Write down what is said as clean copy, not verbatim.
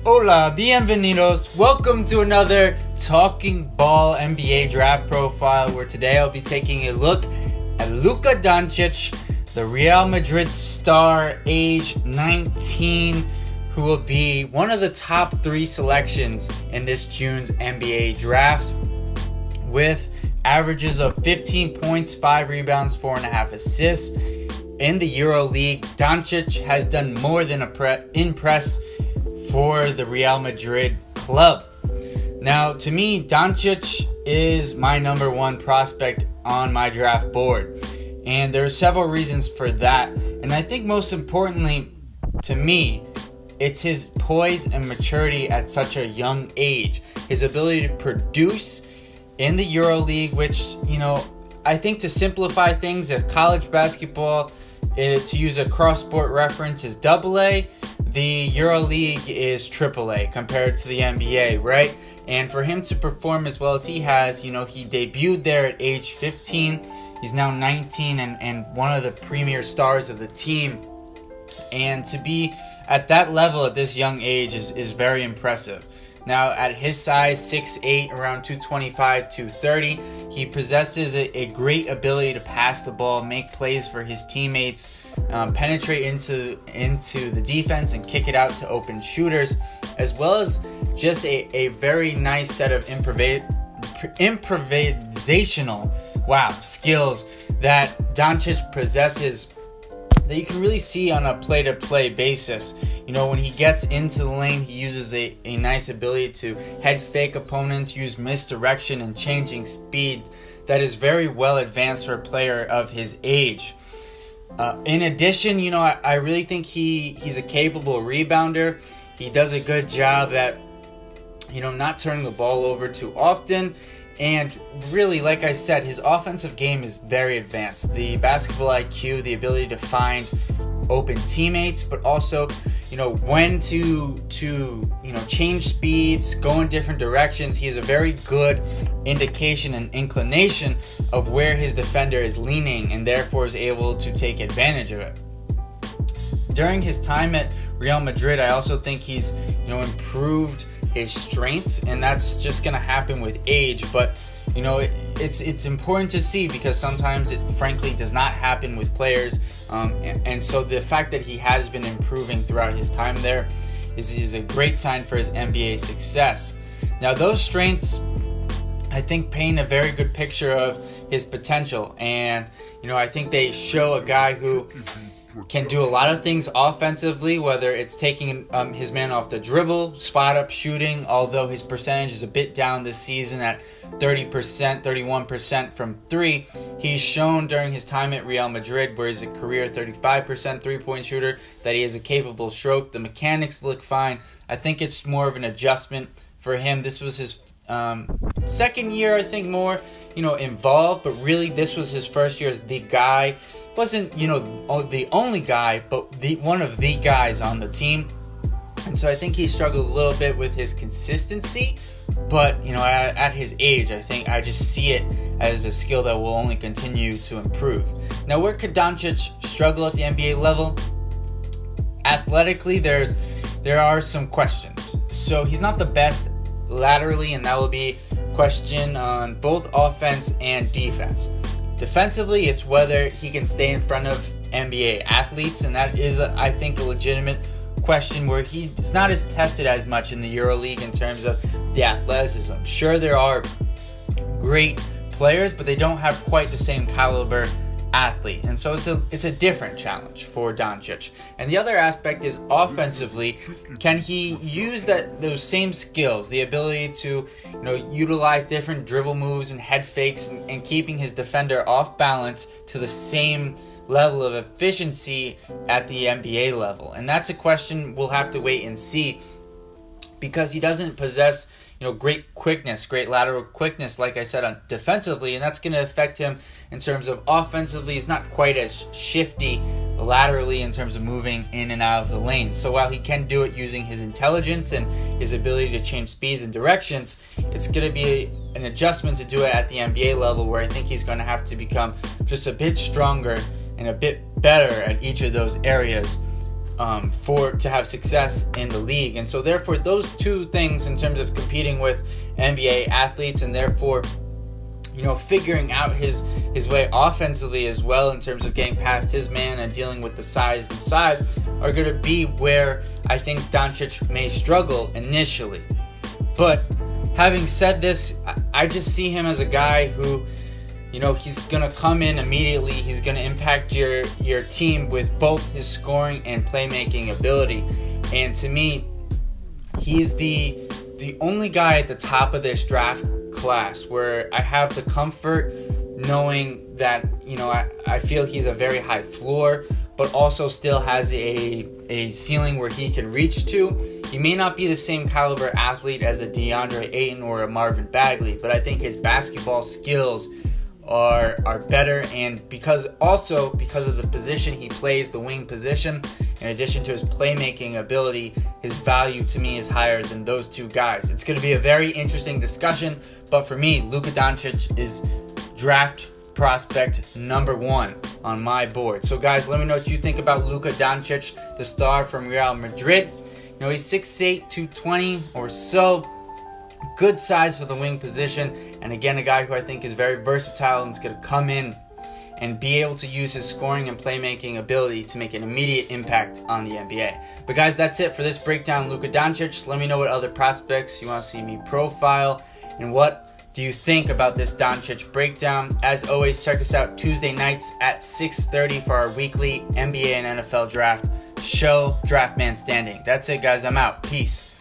Hola, bienvenidos. Welcome to another Talking Ball NBA Draft Profile, where today I'll be taking a look at Luka Doncic, the Real Madrid star, age 19, who will be one of the top 3 selections in this June's NBA Draft, with averages of 15 points, 5 rebounds, 4.5 assists. In the EuroLeague, Doncic has done more than impress for the Real Madrid club. Now, to me, Doncic is my number 1 prospect on my draft board, and there are several reasons for that. And I think most importantly, to me, it's his poise and maturity at such a young age. His ability to produce in the EuroLeague, which, I think, to simplify things, if college basketball, to use a cross-sport reference, is AA, the EuroLeague is AAA compared to the NBA, right? And for him to perform as well as he has, he debuted there at age 15. He's now 19 and one of the premier stars of the team. And to be at that level at this young age is very impressive. Now, at his size, 6'8", around 225, 230, he possesses a great ability to pass the ball, make plays for his teammates, penetrate into the defense and kick it out to open shooters, as well as just a very nice set of improvisational skills that Doncic possesses, that you can really see on a play-to-play basis. When he gets into the lane, he uses a nice ability to head fake opponents, use misdirection and changing speed that is very well advanced for a player of his age. In addition, I really think he's a capable rebounder. He does a good job at, not turning the ball over too often. And really, like I said, his offensive game is very advanced. The basketball IQ, the ability to find open teammates, but also, when to change speeds, go in different directions. He has a very good indication and inclination of where his defender is leaning, and therefore is able to take advantage of it. During his time at Real Madrid, I also think he's, improved his strength, and that's just going to happen with age. But it's important to see, because sometimes it frankly does not happen with players, and so the fact that he has been improving throughout his time there is a great sign for his NBA success. Now, those strengths, I think, paint a very good picture of his potential, and I think they show a guy who can do a lot of things offensively, whether it's taking his man off the dribble, spot-up shooting, although his percentage is a bit down this season at 30%, 31% from 3. He's shown during his time at Real Madrid, where he's a career 35% three-point shooter, that he has a capable stroke. The mechanics look fine. I think it's more of an adjustment for him. This was his second year, I think, more involved, but really this was his first year as the guy. Wasn't the only guy, but one of the guys on the team. And so I think he struggled a little bit with his consistency, but at his age, I just see it as a skill that will only continue to improve. Now, where could Doncic struggle at the NBA level? Athletically, there are some questions. So he's not the best laterally, and that will be a question on both offense and defense. Defensively, it's whether he can stay in front of NBA athletes, and that is, I think, a legitimate question, where he's not as tested as much in the EuroLeague in terms of the athleticism. Sure, there are great players, but they don't have quite the same caliber athlete, and so it's a different challenge for Doncic. And the other aspect is offensively, can he use those same skills, the ability to utilize different dribble moves and head fakes, and keeping his defender off balance to the same level of efficiency at the NBA level? And that's a question we'll have to wait and see, because he doesn't possess great quickness, great lateral quickness, like I said, on defensively, and that's going to affect him in terms of offensively. He's not quite as shifty laterally in terms of moving in and out of the lane. So while he can do it using his intelligence and his ability to change speeds and directions, it's going to be an adjustment to do it at the NBA level, where I think he's going to have to become just a bit stronger and a bit better at each of those areas to have success in the league. And so therefore those two things in terms of competing with NBA athletes, and therefore figuring out his way offensively as well in terms of getting past his man and dealing with the size inside, are going to be where I think Doncic may struggle initially. But having said this, I just see him as a guy who, he's going to come in immediately. He's going to impact your team with both his scoring and playmaking ability. And to me, he's the only guy at the top of this draft class where I have the comfort knowing that, I feel he's a very high floor, but also still has a ceiling where he can reach to. He may not be the same caliber athlete as a DeAndre Ayton or a Marvin Bagley, but I think his basketball skills are better, and because of the position he plays, the wing position, in addition to his playmaking ability, his value to me is higher than those two guys. It's going to be a very interesting discussion, but for me, Luka Doncic is draft prospect number 1 on my board. So guys, let me know what you think about Luka Doncic, the star from Real Madrid. He's 6'8", 220 or so. Good size for the wing position, and again, a guy who I think is very versatile and is going to come in and be able to use his scoring and playmaking ability to make an immediate impact on the NBA. But guys, that's it for this breakdown, Luka Doncic. Let me know what other prospects you want to see me profile, and what do you think about this Doncic breakdown. As always, check us out Tuesday nights at 6:30 for our weekly NBA and NFL draft show, Draft Man Standing. That's it, guys. I'm out. Peace.